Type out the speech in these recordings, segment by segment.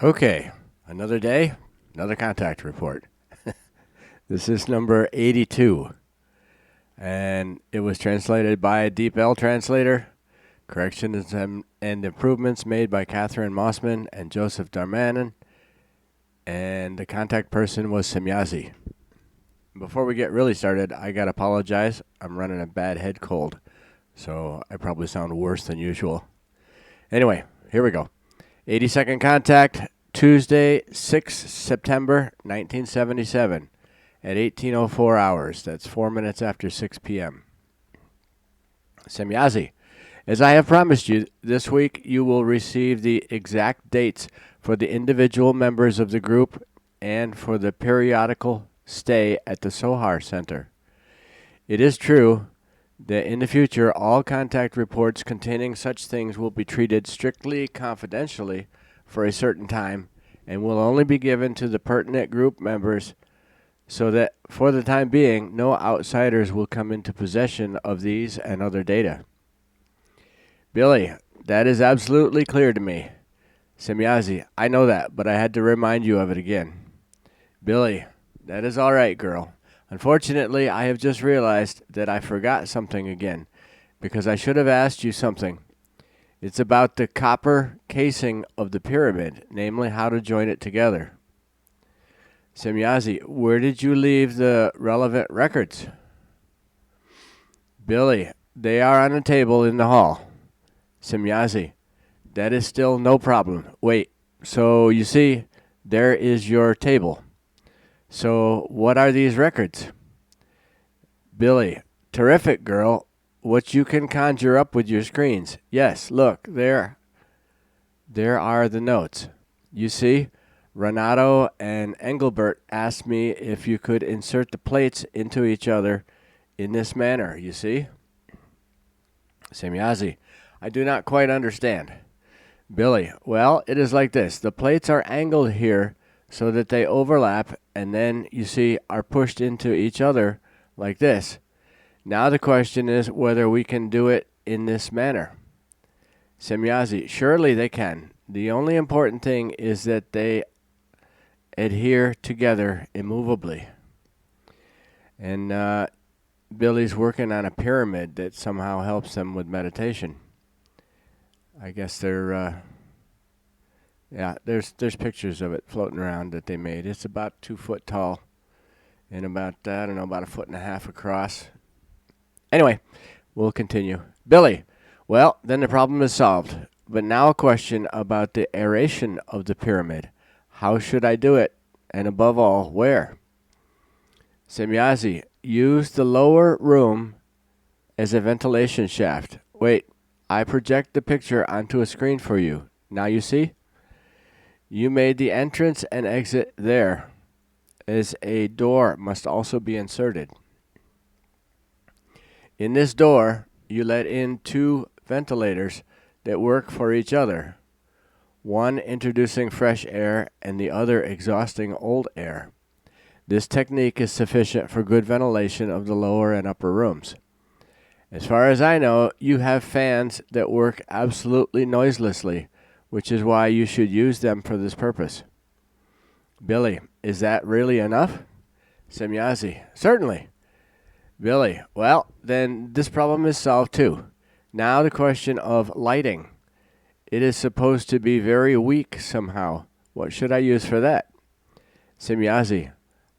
Okay, another day, another contact report. This is number 82, and it was translated by a Deep L translator. Corrections and improvements made by Catherine Mossman and Joseph Darmanin, and the contact person was Semjase. Before we get really started, I gotta apologize. I'm running a bad head cold, so I probably sound worse than usual. Anyway, here we go. 82nd contact, Tuesday, 6 September 1977 at 18:04 hours. That's 4 minutes after 6 p.m. Semjase, as I have promised you, this week you will receive the exact dates for the individual members of the group and for the periodical stay at the Sohar Center. It is true that in the future all contact reports containing such things will be treated strictly confidentially for a certain time and will only be given to the pertinent group members, so that for the time being no outsiders will come into possession of these and other data. Billy, that is absolutely clear to me. Semjase, I know that, but I had to remind you of it again. Billy, that is all right, girl. Unfortunately, I have just realized that I forgot something again, because I should have asked you something. It's about the copper casing of the pyramid, namely how to join it together. Semjase, where did you leave the relevant records? Billy, they are on a table in the hall. Semjase, that is still no problem. Wait, so you see, there is your table. So what are these records? Billy, terrific, girl. What you can conjure up with your screens. Yes, look, there are the notes. You see, Renato and Engelbert asked me if you could insert the plates into each other in this manner, you see? Semjase, I do not quite understand. Billy, well, it is like this. The plates are angled here so that they overlap and then, you see, are pushed into each other like this. Now the question is whether we can do it in this manner. Semjase, surely they can. The only important thing is that they adhere together immovably. And Billy's working on a pyramid that somehow helps them with meditation. I guess there's pictures of it floating around that they made. It's about 2 foot tall and about, about 1.5 feet across. Anyway, we'll continue. Billy, well, then the problem is solved. But now a question about the aeration of the pyramid. How should I do it? And above all, where? Semjase, use the lower room as a ventilation shaft. Wait, I project the picture onto a screen for you. Now you see? You made the entrance and exit there, as a door must also be inserted. In this door, you let in 2 ventilators that work for each other, one introducing fresh air and the other exhausting old air. This technique is sufficient for good ventilation of the lower and upper rooms. As far as I know, you have fans that work absolutely noiselessly, which is why you should use them for this purpose. Billy, is that really enough? Semjase, certainly. Billy, well, then this problem is solved too. Now the question of lighting. It is supposed to be very weak somehow. What should I use for that? Semjase,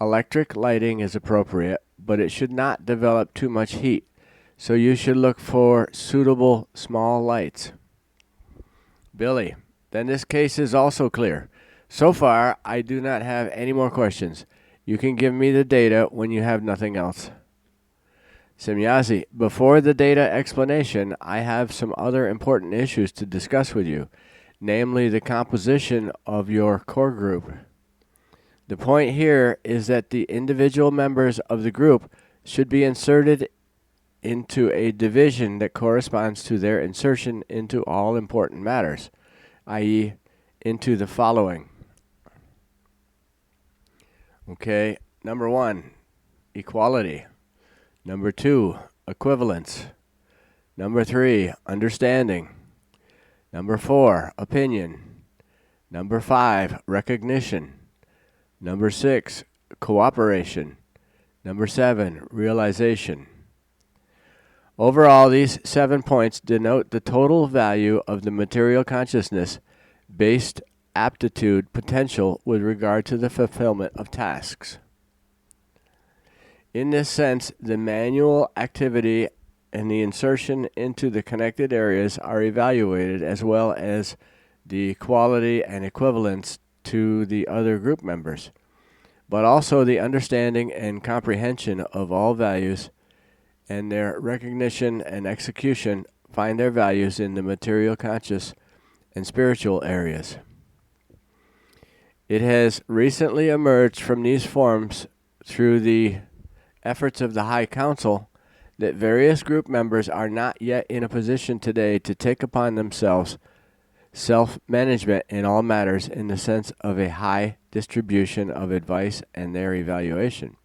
electric lighting is appropriate, but it should not develop too much heat, so you should look for suitable small lights. Billy, then this case is also clear. So far, I do not have any more questions. You can give me the data when you have nothing else. Semjase, before the data explanation, I have some other important issues to discuss with you, namely the composition of your core group. The point here is that the individual members of the group should be inserted into a division that corresponds to their insertion into all important matters, i.e., into the following. Okay, number 1, equality. Number 2, equivalence. Number 3, understanding. Number 4, opinion. Number 5, recognition. Number 6, cooperation. Number 7, realization. Overall, these 7 points denote the total value of the material consciousness based aptitude potential with regard to the fulfillment of tasks. In this sense, the manual activity and the insertion into the connected areas are evaluated, as well as the quality and equivalence to the other group members, but also the understanding and comprehension of all values and their recognition and execution find their values in the material conscious and spiritual areas. It has recently emerged from these forms through the efforts of the High Council that various group members are not yet in a position today to take upon themselves self-management in all matters in the sense of a high distribution of advice and their evaluation.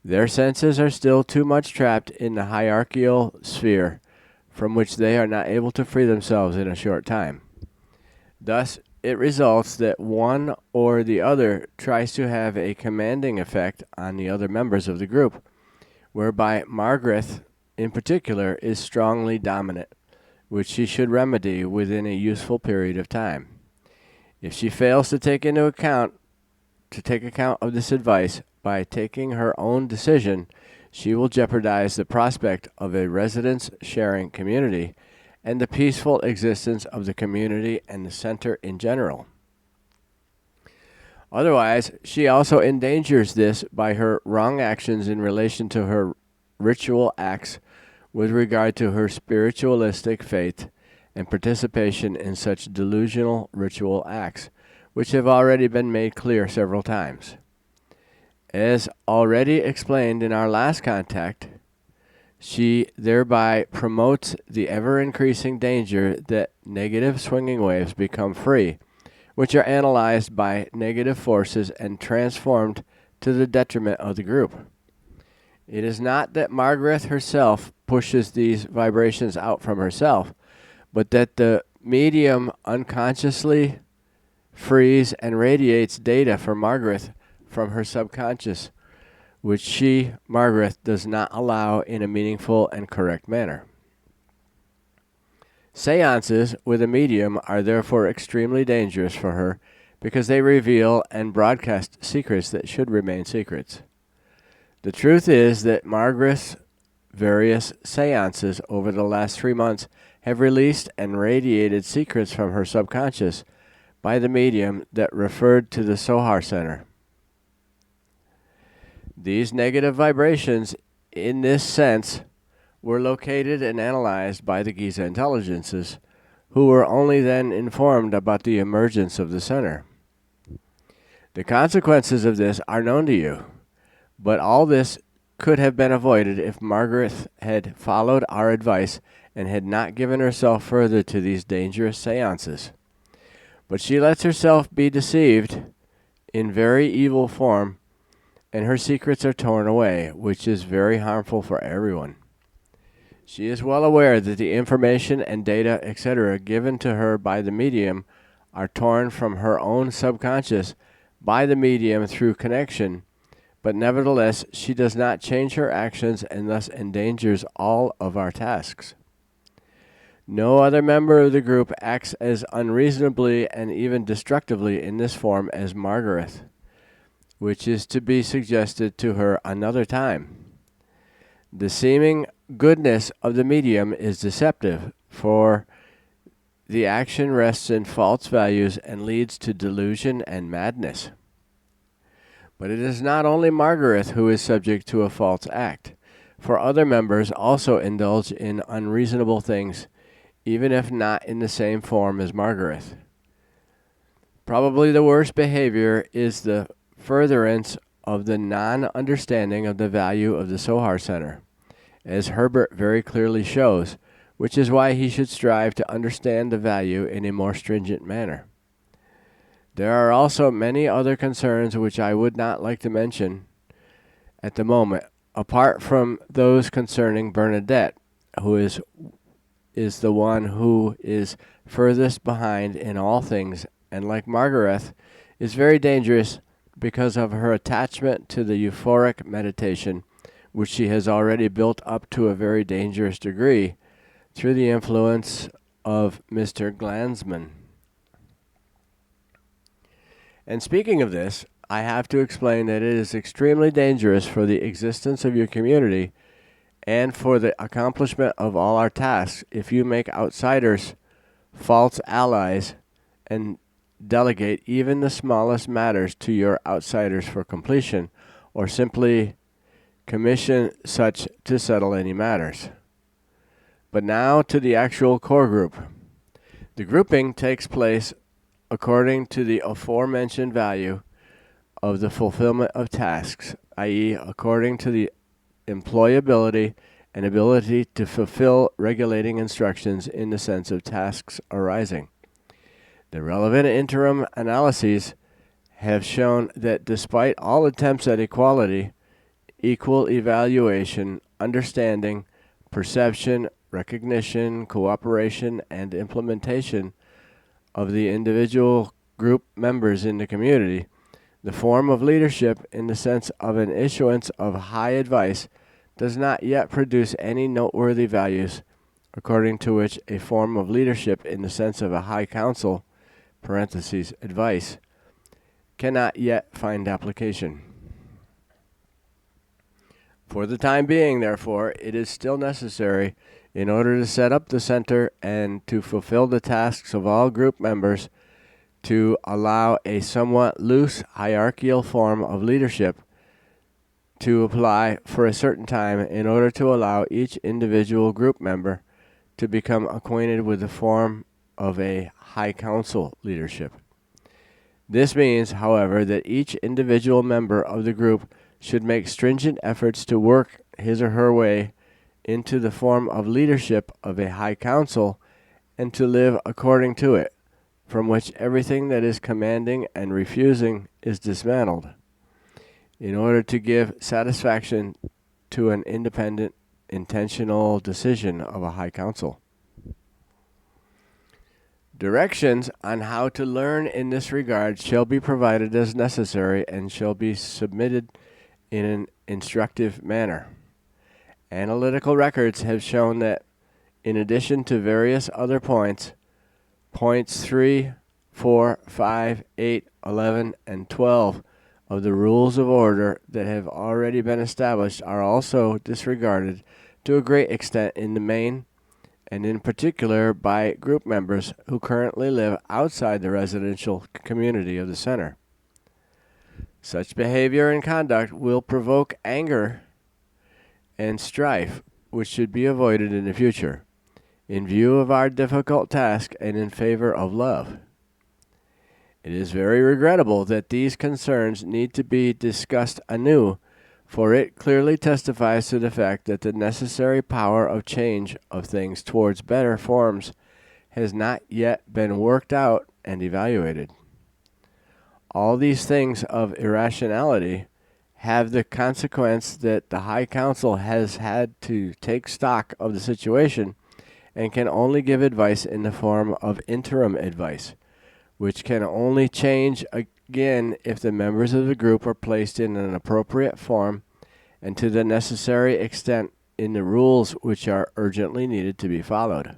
Their senses are still too much trapped in the hierarchical sphere from which they are not able to free themselves in a short time. Thus, it results that one or the other tries to have a commanding effect on the other members of the group, whereby Margaret, in particular, is strongly dominant, which she should remedy within a useful period of time. If she fails to take account of this advice by taking her own decision, she will jeopardize the prospect of a residence-sharing community and the peaceful existence of the community and the center in general. Otherwise, she also endangers this by her wrong actions in relation to her ritual acts with regard to her spiritualistic faith and participation in such delusional ritual acts, which have already been made clear several times. As already explained in our last contact, she thereby promotes the ever-increasing danger that negative swinging waves become free, which are analyzed by negative forces and transformed to the detriment of the group. It is not that Margaret herself pushes these vibrations out from herself, but that the medium unconsciously frees and radiates data for Margaret from her subconscious, which she, Margaret, does not allow in a meaningful and correct manner. Seances with a medium are therefore extremely dangerous for her because they reveal and broadcast secrets that should remain secrets. The truth is that Margaret's various seances over the last 3 months have released and radiated secrets from her subconscious by the medium that referred to the Sohar Center. These negative vibrations, in this sense, were located and analyzed by the Giza intelligences, who were only then informed about the emergence of the center. The consequences of this are known to you, but all this could have been avoided if Margaret had followed our advice and had not given herself further to these dangerous seances. But she lets herself be deceived in very evil form, and her secrets are torn away, which is very harmful for everyone. She is well aware that the information and data, etc., given to her by the medium are torn from her own subconscious by the medium through connection, but nevertheless she does not change her actions and thus endangers all of our tasks. No other member of the group acts as unreasonably and even destructively in this form as Margaret, which is to be suggested to her another time. The seeming goodness of the medium is deceptive, for the action rests in false values and leads to delusion and madness. But it is not only Margaret who is subject to a false act, for other members also indulge in unreasonable things, even if not in the same form as Margaret. Probably the worst behavior is the furtherance of the non-understanding of the value of the Sohar Center, as Herbert very clearly shows, which is why he should strive to understand the value in a more stringent manner. There are also many other concerns which I would not like to mention at the moment, apart from those concerning Bernadette, who is the one who is furthest behind in all things and like Margaret, is very dangerous because of her attachment to the euphoric meditation, which she has already built up to a very dangerous degree through the influence of Mr. Glanzman. And speaking of this, I have to explain that it is extremely dangerous for the existence of your community and for the accomplishment of all our tasks if you make outsiders false allies and delegate even the smallest matters to your outsiders for completion, or simply commission such to settle any matters. But now to the actual core group. The grouping takes place according to the aforementioned value of the fulfillment of tasks, i.e., according to the employability and ability to fulfill regulating instructions in the sense of tasks arising. The relevant interim analyses have shown that despite all attempts at equality, equal evaluation, understanding, perception, recognition, cooperation, and implementation of the individual group members in the community, the form of leadership in the sense of an issuance of high advice does not yet produce any noteworthy values, according to which a form of leadership in the sense of a high council (advice) cannot yet find application. For the time being, therefore, it is still necessary, in order to set up the center and to fulfill the tasks of all group members, to allow a somewhat loose hierarchical form of leadership to apply for a certain time in order to allow each individual group member to become acquainted with the form of a high council leadership. This means, however, that each individual member of the group should make stringent efforts to work his or her way into the form of leadership of a high council and to live according to it, from which everything that is commanding and refusing is dismantled, in order to give satisfaction to an independent, intentional decision of a high council. Directions on how to learn in this regard shall be provided as necessary and shall be submitted in an instructive manner. Analytical records have shown that, in addition to various other points 3, 4, 5, 8, 11, and 12 of the rules of order that have already been established are also disregarded to a great extent in the main, and in particular by group members who currently live outside the residential community of the center. Such behavior and conduct will provoke anger and strife, which should be avoided in the future, in view of our difficult task and in favor of love. It is very regrettable that these concerns need to be discussed anew, for it clearly testifies to the fact that the necessary power of change of things towards better forms has not yet been worked out and evaluated. All these things of irrationality have the consequence that the High Council has had to take stock of the situation and can only give advice in the form of interim advice, which can only change again if the members of the group are placed in an appropriate form and to the necessary extent in the rules which are urgently needed to be followed.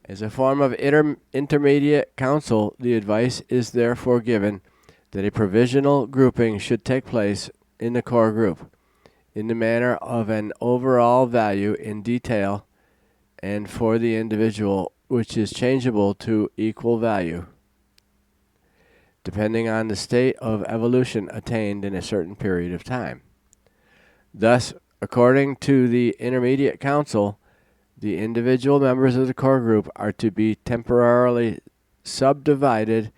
As a form of intermediate council, the advice is therefore given that a provisional grouping should take place in the core group, in the manner of an overall value in detail and for the individual, which is changeable to equal value, depending on the state of evolution attained in a certain period of time. Thus, according to the intermediate council, the individual members of the core group are to be temporarily subdivided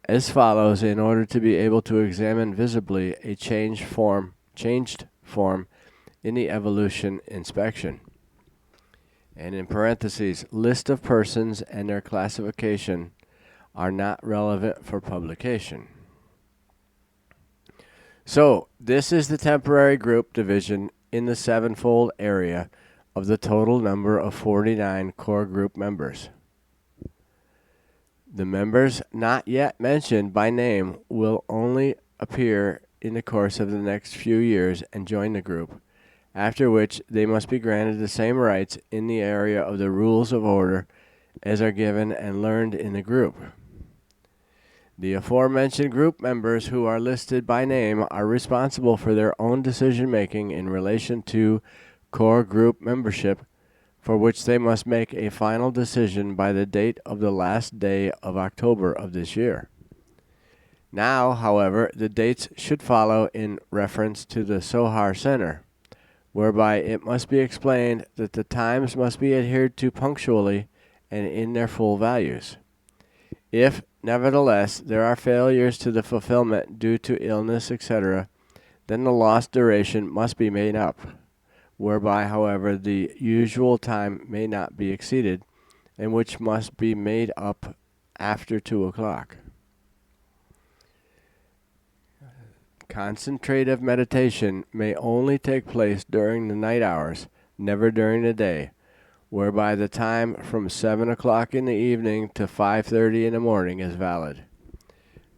as follows in order to be able to examine visibly a changed form in the evolution inspection. And in parentheses, list of persons and their classification are not relevant for publication. So, this is the temporary group division in the sevenfold area of the total number of 49 core group members. The members not yet mentioned by name will only appear in the course of the next few years and join the group, after which they must be granted the same rights in the area of the rules of order as are given and learned in the group. The aforementioned group members who are listed by name are responsible for their own decision-making in relation to core group membership, for which they must make a final decision by the date of the last day of October of this year. Now, however, the dates should follow in reference to the Sohar Center, whereby it must be explained that the times must be adhered to punctually and in their full values. If, nevertheless, there are failures to the fulfillment due to illness, etc., then the lost duration must be made up, whereby, however, the usual time may not be exceeded, and which must be made up after 2 o'clock. Concentrative meditation may only take place during the night hours, never during the day, whereby the time from 7 o'clock in the evening to 5:30 in the morning is valid.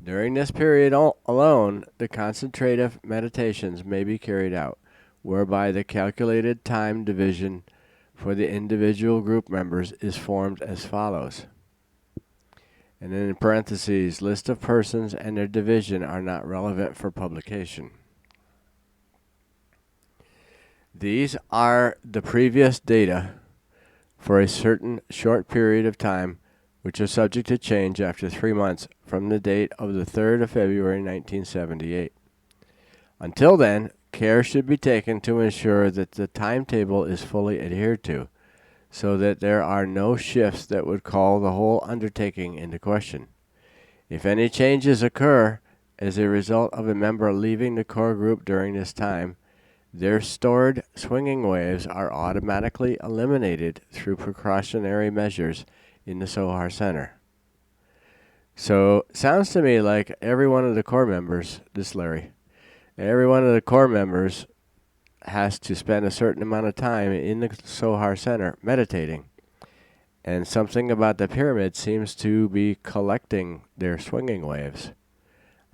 During this period alone, the concentrative meditations may be carried out, whereby the calculated time division for the individual group members is formed as follows. And then in parentheses, list of persons and their division are not relevant for publication. These are the previous data for a certain short period of time, which are subject to change after 3 months from the date of the 3rd of February 1978. Until then, care should be taken to ensure that the timetable is fully adhered to, so that there are no shifts that would call the whole undertaking into question. If any changes occur as a result of a member leaving the core group during this time, their stored swinging waves are automatically eliminated through precautionary measures in the Sohar Center. So, sounds to me like every one of the core members, every one of the core members has to spend a certain amount of time in the Sohar Center meditating. And something about the pyramid seems to be collecting their swinging waves.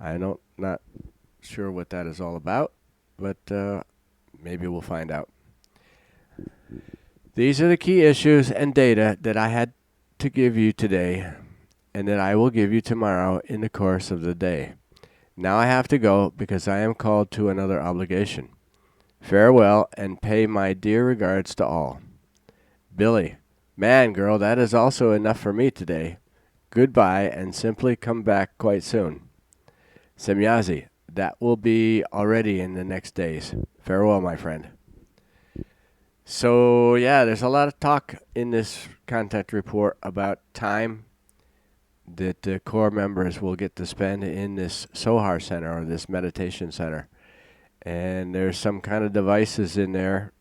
I'm not sure what that is all about, but maybe we'll find out. These are the key issues and data that I had to give you today, and that I will give you tomorrow in the course of the day. Now I have to go because I am called to another obligation. Farewell, and pay my dear regards to all. Billy, man, girl, that is also enough for me today. Goodbye, and simply come back quite soon. Semjase, that will be already in the next days. Farewell, my friend. So, yeah, there's a lot of talk in this contact report about time that the core members will get to spend in this Sohar Center, or this meditation center. And there's some kind of devices in there,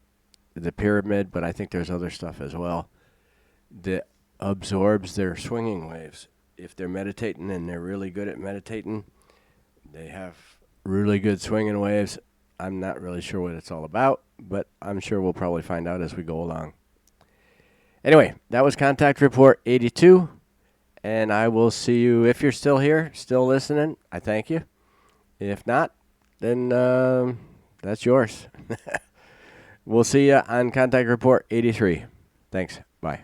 the pyramid, but I think there's other stuff as well, that absorbs their swinging waves. If they're meditating and they're really good at meditating, they have really good swinging waves. I'm not really sure what it's all about, but I'm sure we'll probably find out as we go along. Anyway, that was Contact Report 82, and I will see you, if you're still here, still listening, I thank you. If not, then that's yours. We'll see you on Contact Report 83. Thanks. Bye.